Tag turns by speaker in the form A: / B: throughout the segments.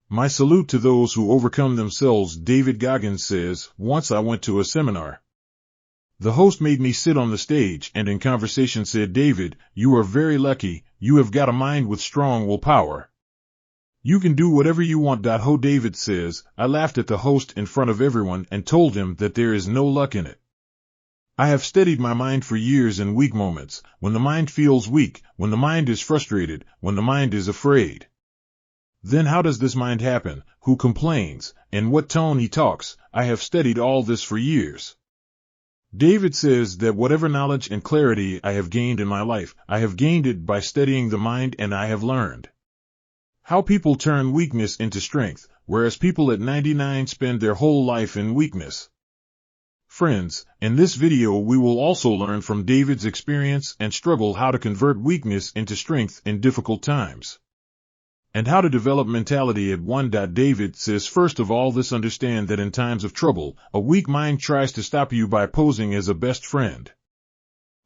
A: My salute to those who overcome themselves. David Goggins says, once I went to a seminar. The host made me sit on the stage and in conversation said, David, you are very lucky, you have got a mind with strong willpower. You can do whatever you want. Ho, David says, I laughed at the host in front of everyone and told him that there is no luck in it. I have steadied my mind for years in weak moments, when the mind feels weak, when the mind is frustrated, when the mind is afraid. Then how does this mind happen? Who complains? In what tone he talks? I have studied all this for years. David says that whatever knowledge and clarity I have gained in my life, I have gained it by studying the mind, and I have learned how people turn weakness into strength, whereas people at 99 spend their whole life in weakness. Friends, in this video we will also learn from David's experience and struggle how to convert weakness into strength in difficult times, and how to develop mentality at 1. David says, first of all, this understand that in times of trouble, a weak mind tries to stop you by posing as a best friend.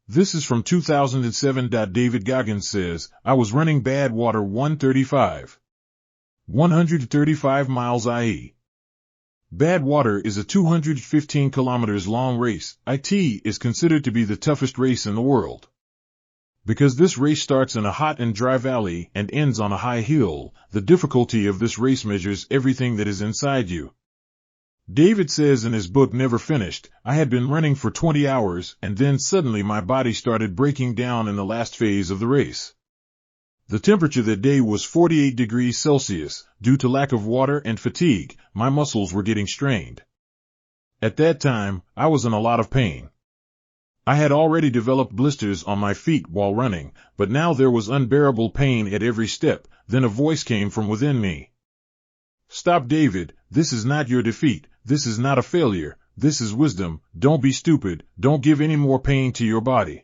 A: This is from 2007. David Goggins says, I was running Badwater 135 miles IE. Badwater is a 215 kilometers long race. It is considered to be the toughest race in the world. Because this race starts in a hot and dry valley and ends on a high hill, the difficulty of this race measures everything that is inside you. David says in his book Never Finished, I had been running for 20 hours and then suddenly my body started breaking down in the last phase of the race. The temperature that day was 48 degrees Celsius. Due to lack of water and fatigue, my muscles were getting strained. At that time, I was in a lot of pain. I had already developed blisters on my feet while running, but now there was unbearable pain at every step. Then a voice came from within me. Stop, David, this is not your defeat, this is not a failure, this is wisdom. Don't be stupid, don't give any more pain to your body.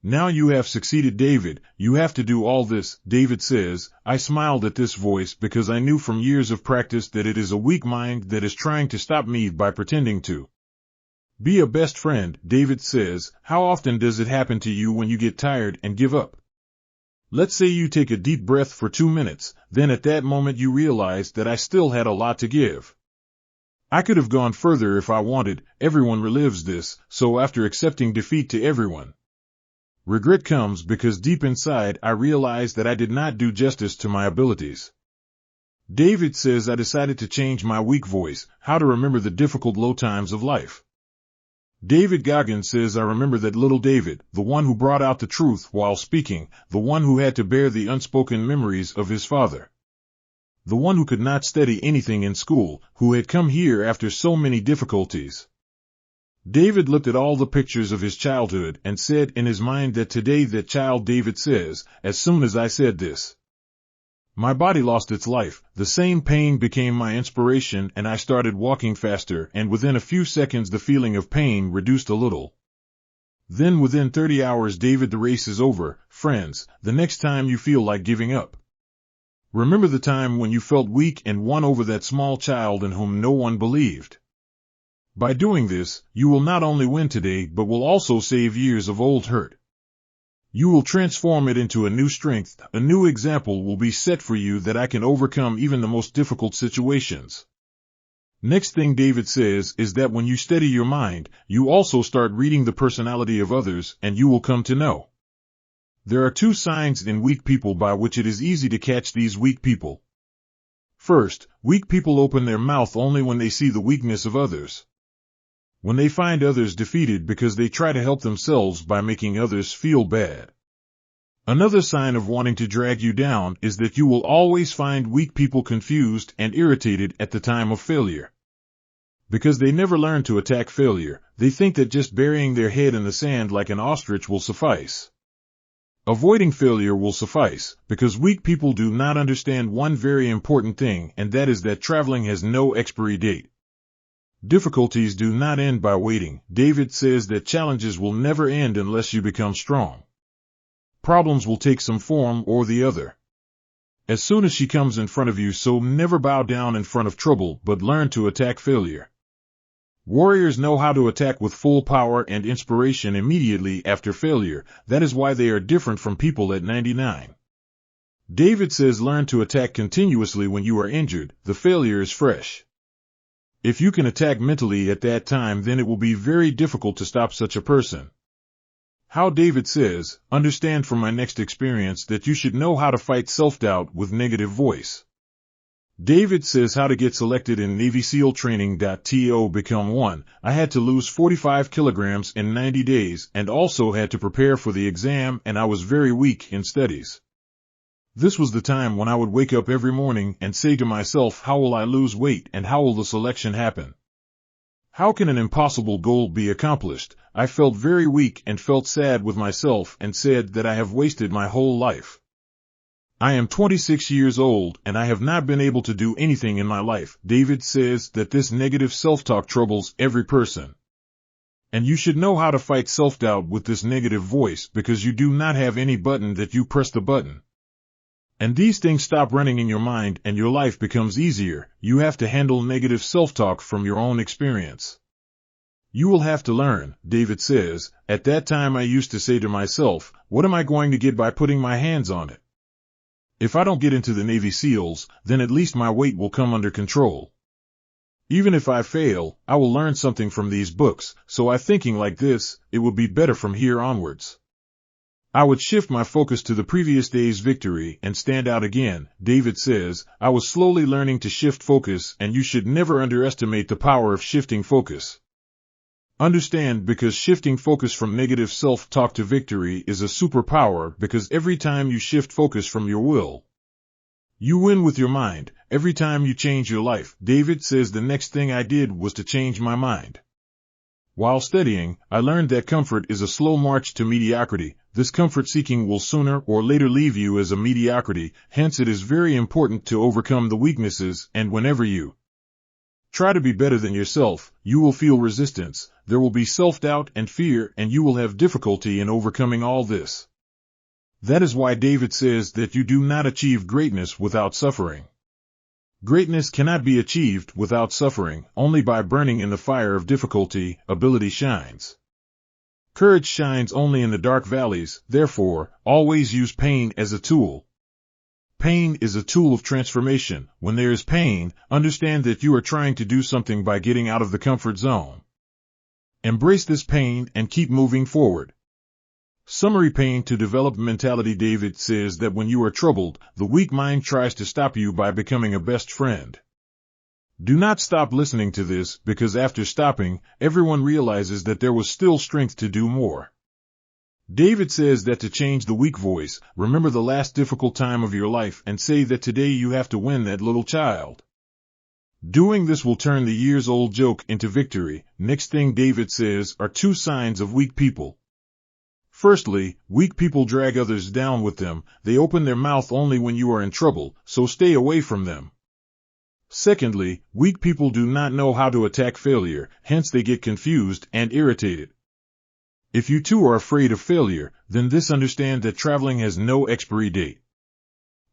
A: Now you have succeeded, David, you have to do all this. David says, I smiled at this voice because I knew from years of practice that it is a weak mind that is trying to stop me by pretending to be a best friend. David says, how often does it happen to you when you get tired and give up? Let's say you take a deep breath for 2 minutes, then at that moment you realize that I still had a lot to give. I could have gone further if I wanted. Everyone relives this, so after accepting defeat to everyone, regret comes because deep inside I realized that I did not do justice to my abilities. David says, I decided to change my weak voice, how to remember the difficult low times of life. David Goggins says, I remember that little David, the one who brought out the truth while speaking, the one who had to bear the unspoken memories of his father, the one who could not study anything in school, who had come here after so many difficulties. David looked at all the pictures of his childhood and said in his mind that today that child. David says, as soon as I said this, my body lost its life, the same pain became my inspiration and I started walking faster, and within a few seconds the feeling of pain reduced a little. Then within 30 hours, David, the race is over. Friends, the next time you feel like giving up, remember the time when you felt weak and won over that small child in whom no one believed. By doing this, you will not only win today but will also save years of old hurt. You will transform it into a new strength. A new example will be set for you that I can overcome even the most difficult situations. Next thing David says is that when you steady your mind, you also start reading the personality of others and you will come to know. There are 2 signs in weak people by which it is easy to catch these weak people. First, weak people open their mouth only when they see the weakness of others. When they find others defeated because they try to help themselves by making others feel bad. Another sign of wanting to drag you down is that you will always find weak people confused and irritated at the time of failure. Because they never learn to attack failure, they think that just burying their head in the sand like an ostrich will suffice. Avoiding failure will suffice, because weak people do not understand one very important thing, and that is that traveling has no expiry date. Difficulties do not end by waiting. David says that challenges will never end unless you become strong. Problems will take some form or the other. As soon as she comes in front of you, so never bow down in front of trouble, but learn to attack failure. Warriors know how to attack with full power and inspiration immediately after failure. That is why they are different from people at 99. David says learn to attack continuously when you are injured, the failure is fresh. If you can attack mentally at that time, then it will be very difficult to stop such a person. How David says, understand from my next experience that you should know how to fight self-doubt with negative voice. David says how to get selected in Navy SEAL training. To become one, I had to lose 45 kilograms in 90 days and also had to prepare for the exam, and I was very weak in studies. This was the time when I would wake up every morning and say to myself, how will I lose weight and how will the selection happen? How can an impossible goal be accomplished? I felt very weak and felt sad with myself and said that I have wasted my whole life. I am 26 years old and I have not been able to do anything in my life. David says that this negative self-talk troubles every person. And you should know how to fight self-doubt with this negative voice, because you do not have any button that you press the button. And these things stop running in your mind and your life becomes easier. You have to handle negative self-talk from your own experience. You will have to learn, David says. At that time I used to say to myself, what am I going to get by putting my hands on it? If I don't get into the Navy SEALs, then at least my weight will come under control. Even if I fail, I will learn something from these books, so I thinking like this, it will be better from here onwards. I would shift my focus to the previous day's victory and stand out again. David says, I was slowly learning to shift focus, and you should never underestimate the power of shifting focus. Understand, because shifting focus from negative self-talk to victory is a superpower, because every time you shift focus from your will, you win with your mind. Every time you change your life. David says the next thing I did was to change my mind. While studying, I learned that comfort is a slow march to mediocrity. This comfort seeking will sooner or later leave you as a mediocrity, hence it is very important to overcome the weaknesses, and whenever you try to be better than yourself, you will feel resistance, there will be self-doubt and fear, and you will have difficulty in overcoming all this. That is why David says that you do not achieve greatness without suffering. Greatness cannot be achieved without suffering. Only by burning in the fire of difficulty, ability shines. Courage shines only in the dark valleys. Therefore, always use pain as a tool. Pain is a tool of transformation. When there is pain, understand that you are trying to do something by getting out of the comfort zone. Embrace this pain and keep moving forward. Summary: pain to develop mentality. David says that when you are troubled, the weak mind tries to stop you by becoming a best friend. Do not stop listening to this, because after stopping, everyone realizes that there was still strength to do more. David says that to change the weak voice, remember the last difficult time of your life and say that today you have to win that little child. Doing this will turn the years-old joke into victory. Next thing David says are 2 signs of weak people. Firstly, weak people drag others down with them. They open their mouth only when you are in trouble, so stay away from them. Secondly, weak people do not know how to attack failure, hence they get confused and irritated. If you too are afraid of failure, then this understand that traveling has no expiry date.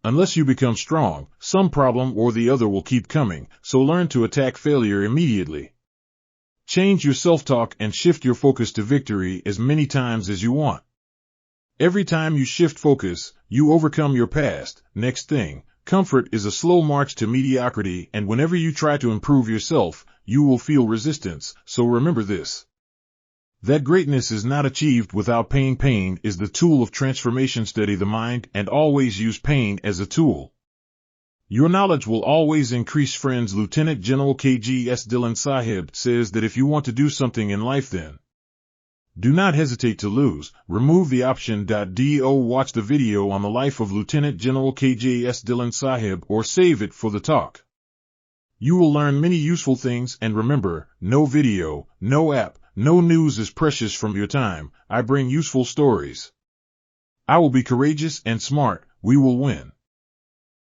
A: Unless you become strong, some problem or the other will keep coming, so learn to attack failure immediately. Change your self-talk and shift your focus to victory as many times as you want. Every time you shift focus, you overcome your past. Next thing, comfort is a slow march to mediocrity, and whenever you try to improve yourself, you will feel resistance, so remember this. That greatness is not achieved without pain. Pain is the tool of transformation. Study the mind and always use pain as a tool. Your knowledge will always increase. Friends, Lieutenant General KGS Dylan Sahib says that if you want to do something in life, then do not hesitate to lose. Remove the option. Do watch the video on the life of Lieutenant General KGS Dylan Sahib or save it for the talk. You will learn many useful things, and remember, no video, no app, no news is precious from your time. I bring useful stories. I will be courageous and smart. We will win.